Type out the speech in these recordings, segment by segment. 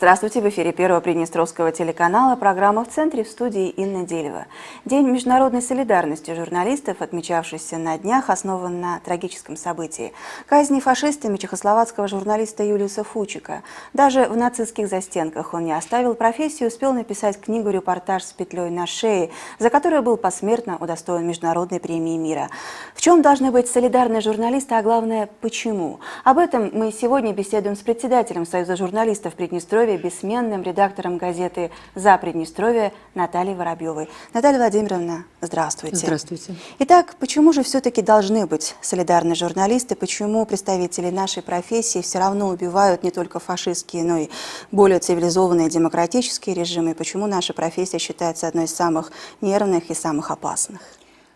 Здравствуйте, в эфире Первого Приднестровского телеканала, программа «В центре», в студии Инна Делева. День международной солидарности журналистов, отмечавшийся на днях, основан на трагическом событии – казни фашистами чехословацкого журналиста Юлиуса Фучика. Даже в нацистских застенках он не оставил профессию, успел написать книгу-репортаж с петлей на шее, за которую был посмертно удостоен Международной премии мира. В чем должны быть солидарны журналисты, а главное – почему? Об этом мы сегодня беседуем с председателем Союза журналистов Приднестровья, бессменным редактором газеты «За Приднестровье» Натальей Воробьевой. Наталья Владимировна, здравствуйте. Здравствуйте. Итак, почему же все-таки должны быть солидарны журналисты? Почему представители нашей профессии все равно убивают не только фашистские, но и более цивилизованные демократические режимы? И почему наша профессия считается одной из самых нервных и самых опасных?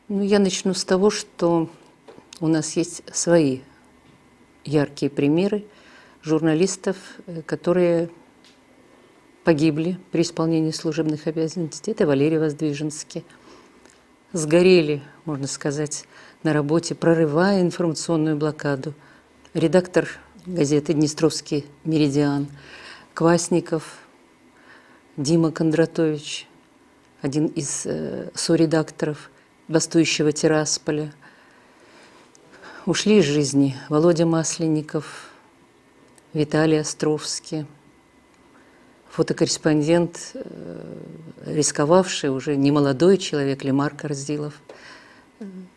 Я начну с того, что у нас есть свои яркие примеры журналистов, которые погибли при исполнении служебных обязанностей. Это Валерий Воздвиженский. Сгорели, можно сказать, на работе, прорывая информационную блокаду. Редактор газеты «Днестровский меридиан» Квасников, Дима Кондратович, один из соредакторов «Бастующего Тирасполя». Ушли из жизни Володя Масленников, Виталий Островский, фотокорреспондент, рисковавший, уже немолодой человек, Лемар Корзилов.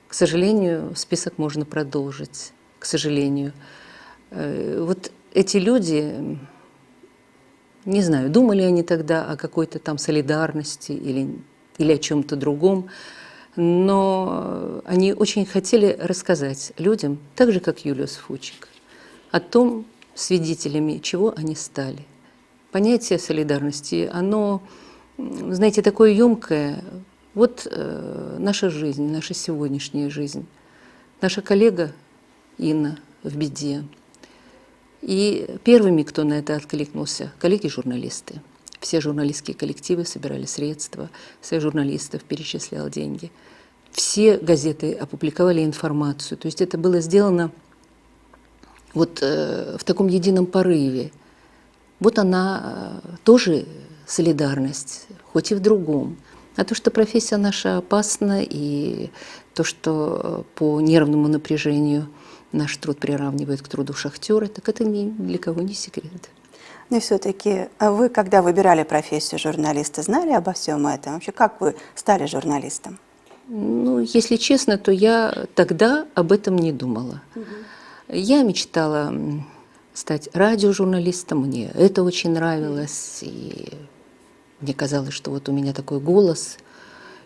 К сожалению, список можно продолжить, к сожалению. Вот эти люди, не знаю, думали они тогда о какой-то там солидарности или о чем-то другом, но они очень хотели рассказать людям, так же, как Юлиус Фучик, о том, свидетелями чего они стали. Понятие солидарности, оно, знаете, такое емкое. Вот наша жизнь, наша сегодняшняя жизнь. Наша коллега Инна в беде. И первыми, кто на это откликнулся, коллеги-журналисты. Все журналистские коллективы собирали средства, Союз журналистов перечислял деньги. Все газеты опубликовали информацию. То есть это было сделано вот в таком едином порыве. Вот она тоже солидарность, хоть и в другом. А то, что профессия наша опасна, и то, что по нервному напряжению наш труд приравнивают к труду шахтера, так это ни для кого не секрет. Но все-таки вы, когда выбирали профессию журналиста, знали обо всем этом? Вообще, как вы стали журналистом? Если честно, то я тогда об этом не думала. Я мечтала стать радиожурналистом, мне это очень нравилось, и мне казалось, что вот у меня такой голос,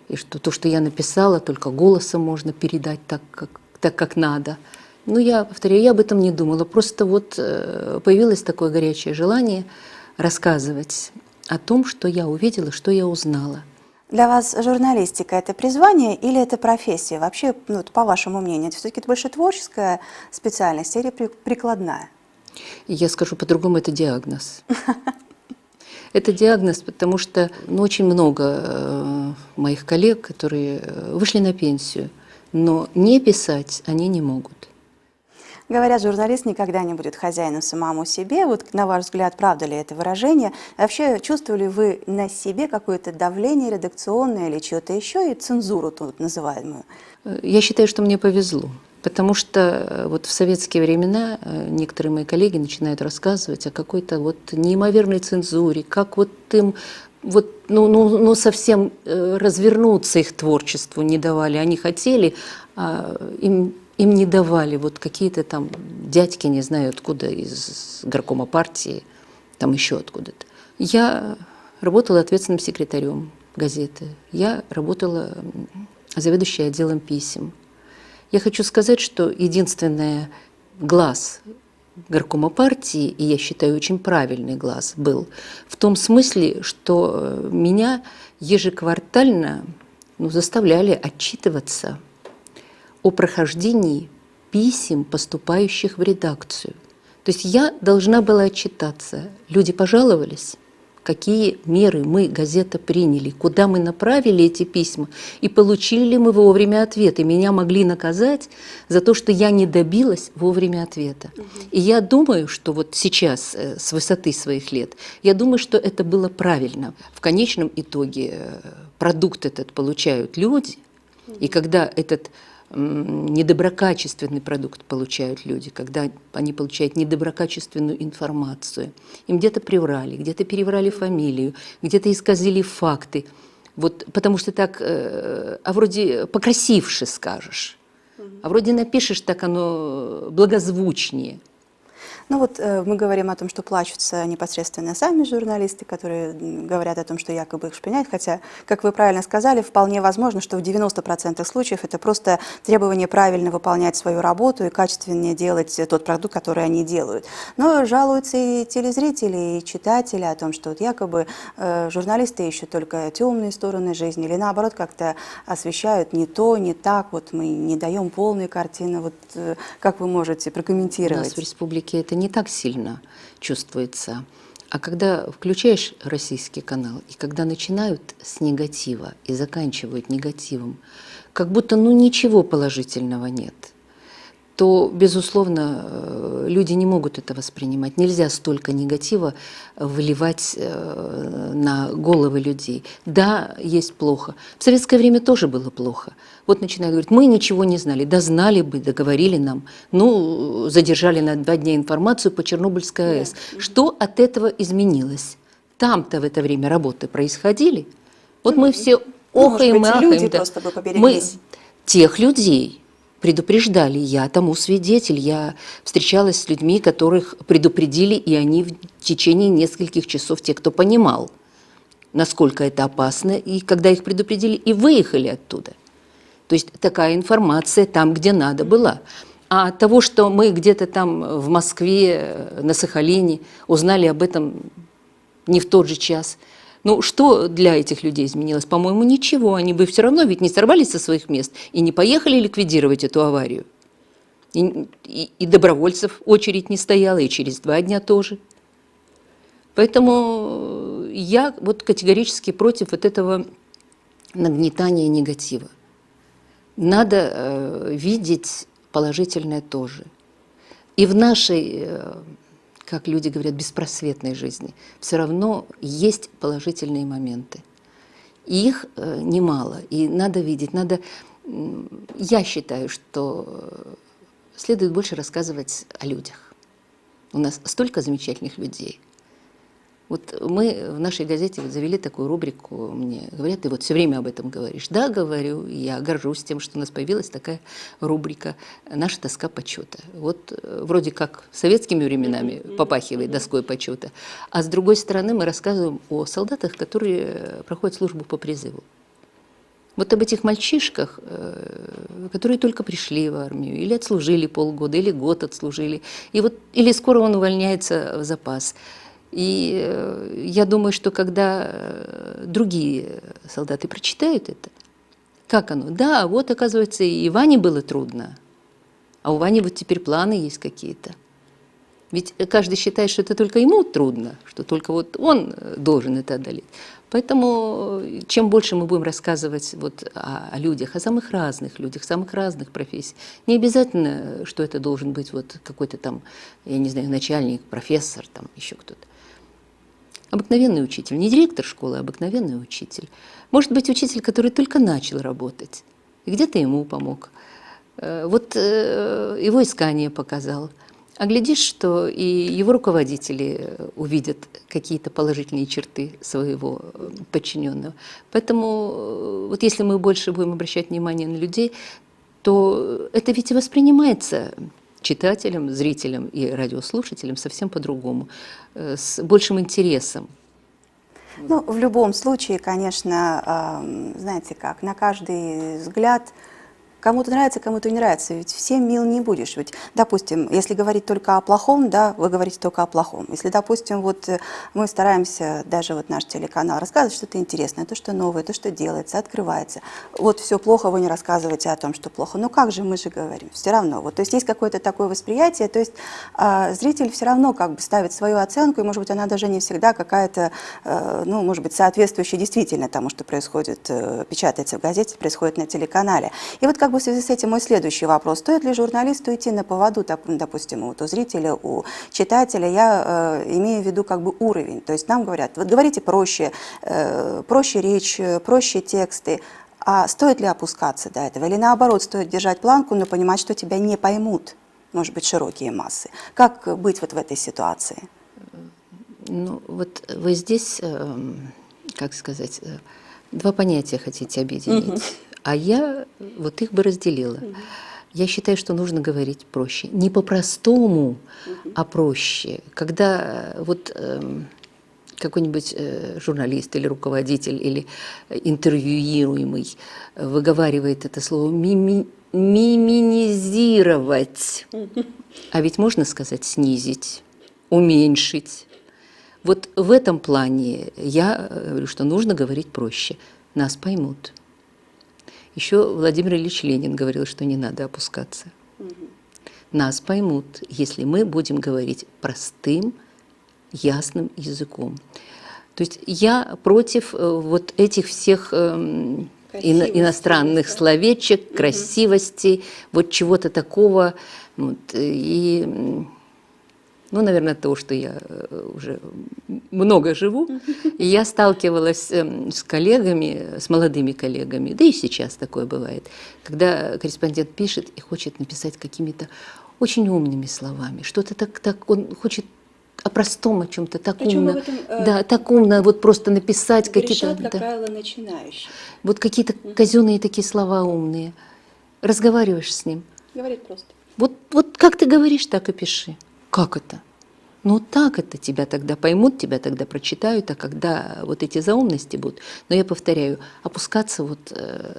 и что то, что я написала, только голосом можно передать так, как надо. Но я повторяю, я об этом не думала, просто вот появилось такое горячее желание рассказывать о том, что я увидела, что я узнала. Для вас журналистика – это призвание или это профессия? Вообще, по вашему мнению, это все-таки больше творческая специальность или прикладная? Я скажу по-другому, это диагноз. Это диагноз, потому что очень много моих коллег, которые вышли на пенсию, но не писать они не могут. Говорят, журналист никогда не будет хозяином самому себе. Вот на ваш взгляд, правда ли это выражение? Вообще, чувствовали вы на себе какое-то давление редакционное или что-то еще, и цензуру тут называемую? Я считаю, что мне повезло. Потому что вот в советские времена некоторые мои коллеги начинают рассказывать о какой-то вот неимоверной цензуре, как вот им совсем развернуться их творчеству не давали. Они хотели, а им не давали вот какие-то там дядьки, не знаю откуда, из горкома партии, там еще откуда-то. Я работала ответственным секретарем газеты, я работала заведующей отделом писем. Я хочу сказать, что единственный глаз горкома партии, и я считаю, очень правильный глаз был, в том смысле, что меня ежеквартально заставляли отчитываться о прохождении писем, поступающих в редакцию. То есть я должна была отчитаться. Люди пожаловались, какие меры мы, газета, приняли, куда мы направили эти письма, и получили ли мы вовремя ответ. И меня могли наказать за то, что я не добилась вовремя ответа. И я думаю, что вот сейчас, с высоты своих лет, я думаю, что это было правильно. В конечном итоге продукт этот получают люди, и когда этот недоброкачественный продукт получают люди, когда они получают недоброкачественную информацию. Им где-то приврали, где-то переврали фамилию, где-то исказили факты. Вот, потому что так, а вроде покрасивше скажешь, а вроде напишешь, так оно благозвучнее. Ну вот мы говорим о том, что плачутся непосредственно сами журналисты, которые говорят о том, что якобы их шпиняют, хотя, как вы правильно сказали, вполне возможно, что в 90% случаев это просто требование правильно выполнять свою работу и качественнее делать тот продукт, который они делают. Но жалуются и телезрители, и читатели о том, что вот якобы журналисты ищут только темные стороны жизни или наоборот как-то освещают не то, не так, вот мы не даем полной картины. Вот как вы можете прокомментировать? У нас в республике это не так сильно чувствуется. А когда включаешь российский канал, и когда начинают с негатива и заканчивают негативом, как будто ну ничего положительного нет, то, безусловно, люди не могут это воспринимать. Нельзя столько негатива выливать на головы людей. Да, есть плохо. В советское время тоже было плохо. Вот начинают говорить, мы ничего не знали. Да знали бы, договорили нам. Ну, задержали на 2 дня информацию по Чернобыльской АЭС. Что от этого изменилось? Там-то в это время работы происходили. Вот мы все охаем и ахаем. Мы тех людей предупреждали, я тому свидетель, я встречалась с людьми, которых предупредили, и они в течение нескольких часов, те, кто понимал, насколько это опасно, и когда их предупредили, и выехали оттуда. То есть такая информация там, где надо, была. А от того, что мы где-то там в Москве, на Сахалине узнали об этом не в тот же час, ну, что для этих людей изменилось? По-моему, ничего. Они бы все равно ведь не сорвались со своих мест и не поехали ликвидировать эту аварию. И добровольцев очередь не стояла, и через 2 дня тоже. Поэтому я вот категорически против вот этого нагнетания негатива. Надо видеть положительное тоже. И в нашей, как люди говорят, беспросветной жизни все равно есть положительные моменты. И их немало, и надо видеть, надо... Я считаю, что следует больше рассказывать о людях. У нас столько замечательных людей. Вот мы в нашей газете завели такую рубрику, мне говорят, ты вот все время об этом говоришь. Да, говорю, я горжусь тем, что у нас появилась такая рубрика «Наша доска почета». Вот вроде как советскими временами попахивает доской почета, а с другой стороны мы рассказываем о солдатах, которые проходят службу по призыву. Вот об этих мальчишках, которые только пришли в армию, или отслужили полгода, или год отслужили, и вот, или скоро он увольняется в запас. И я думаю, что когда другие солдаты прочитают это, как оно? Да, вот, оказывается, и Ване было трудно, а у Вани вот теперь планы есть какие-то. Ведь каждый считает, что это только ему трудно, что только вот он должен это одолеть. Поэтому чем больше мы будем рассказывать вот о людях, о самых разных людях, самых разных профессий, не обязательно, что это должен быть вот какой-то там, я не знаю, начальник, профессор, там еще кто-то. Обыкновенный учитель, не директор школы, а обыкновенный учитель. Может быть, учитель, который только начал работать, и где-то ему помог. Вот его искание показал. А глядишь, что и его руководители увидят какие-то положительные черты своего подчиненного. Поэтому вот если мы больше будем обращать внимание на людей, то это ведь и воспринимается читателям, зрителям и радиослушателям совсем по-другому, с большим интересом. Ну, в любом случае, конечно, знаете как, на каждый взгляд кому-то не нравится, ведь всем мил не будешь. Ведь, допустим, если говорить только о плохом, да, вы говорите только о плохом. Если, допустим, вот мы стараемся, даже вот наш телеканал, рассказывать что-то интересное, то, что новое, то, что делается, открывается. Вот все плохо, вы не рассказываете о том, что плохо. Ну как же, мы же говорим, все равно. Вот, то есть есть какое-то такое восприятие, то есть зритель все равно как бы ставит свою оценку, и, может быть, она даже не всегда какая-то, ну, может быть, соответствующая действительно тому, что происходит, печатается в газете, происходит на телеканале. И вот как бы в связи с этим мой следующий вопрос. Стоит ли журналисту идти на поводу, допустим, вот у зрителя, у читателя? Я имею в виду как бы уровень. То есть нам говорят, вот говорите проще, проще речь, проще тексты. А стоит ли опускаться до этого? Или наоборот, стоит держать планку, но понимать, что тебя не поймут, может быть, широкие массы? Как быть вот в этой ситуации? Ну, вот вы здесь, как сказать, два понятия хотите объединить, а я вот их бы разделила. Я считаю, что нужно говорить проще. Не по-простому, а проще. Когда вот какой-нибудь журналист или руководитель или интервьюируемый выговаривает это слово «миминизировать», а ведь можно сказать «снизить», «уменьшить». Вот в этом плане я говорю, что нужно говорить проще. Нас поймут. Еще Владимир Ильич Ленин говорил, что не надо опускаться. Нас поймут, если мы будем говорить простым, ясным языком. То есть я против вот этих всех иностранных словечек, красивостей, вот чего-то такого. Вот, и, ну, наверное, то, что я уже много живу, и я сталкивалась с коллегами, с молодыми коллегами, да и сейчас такое бывает, когда корреспондент пишет и хочет написать какими-то очень умными словами, что-то так он хочет о простом, о чем-то так Причем умно, этом, да, так умно вот просто написать какие-то, как да, правило, начинающие. вот какие-то казенные такие слова умные. Разговариваешь с ним. Говорит просто. Вот как ты говоришь, так и пиши. Как это? Ну так это тебя тогда поймут, тебя тогда прочитают, а когда вот эти заумности будут. Но я повторяю, опускаться вот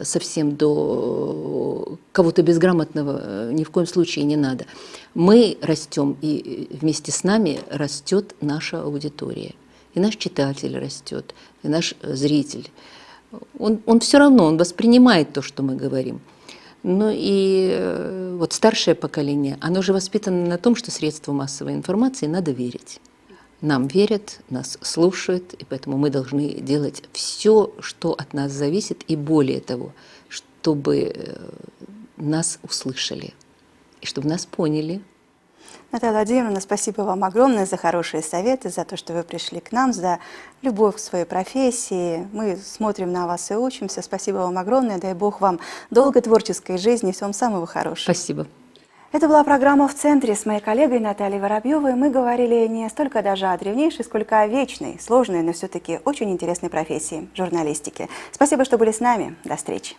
совсем до кого-то безграмотного ни в коем случае не надо. Мы растем, и вместе с нами растет наша аудитория. И наш читатель растет, и наш зритель. Он все равно, он воспринимает то, что мы говорим. Ну и вот старшее поколение, оно же воспитано на том, что средству массовой информации надо верить. Нам верят, нас слушают, и поэтому мы должны делать все, что от нас зависит, и более того, чтобы нас услышали, и чтобы нас поняли. Наталья Владимировна, спасибо вам огромное за хорошие советы, за то, что вы пришли к нам, за любовь к своей профессии. Мы смотрим на вас и учимся. Спасибо вам огромное. Дай Бог вам долгой творческой жизни. Всего вам самого хорошего. Спасибо. Это была программа «В центре» с моей коллегой Натальей Воробьевой. Мы говорили не столько даже о древнейшей, сколько о вечной, сложной, но все-таки очень интересной профессии – журналистике. Спасибо, что были с нами. До встречи.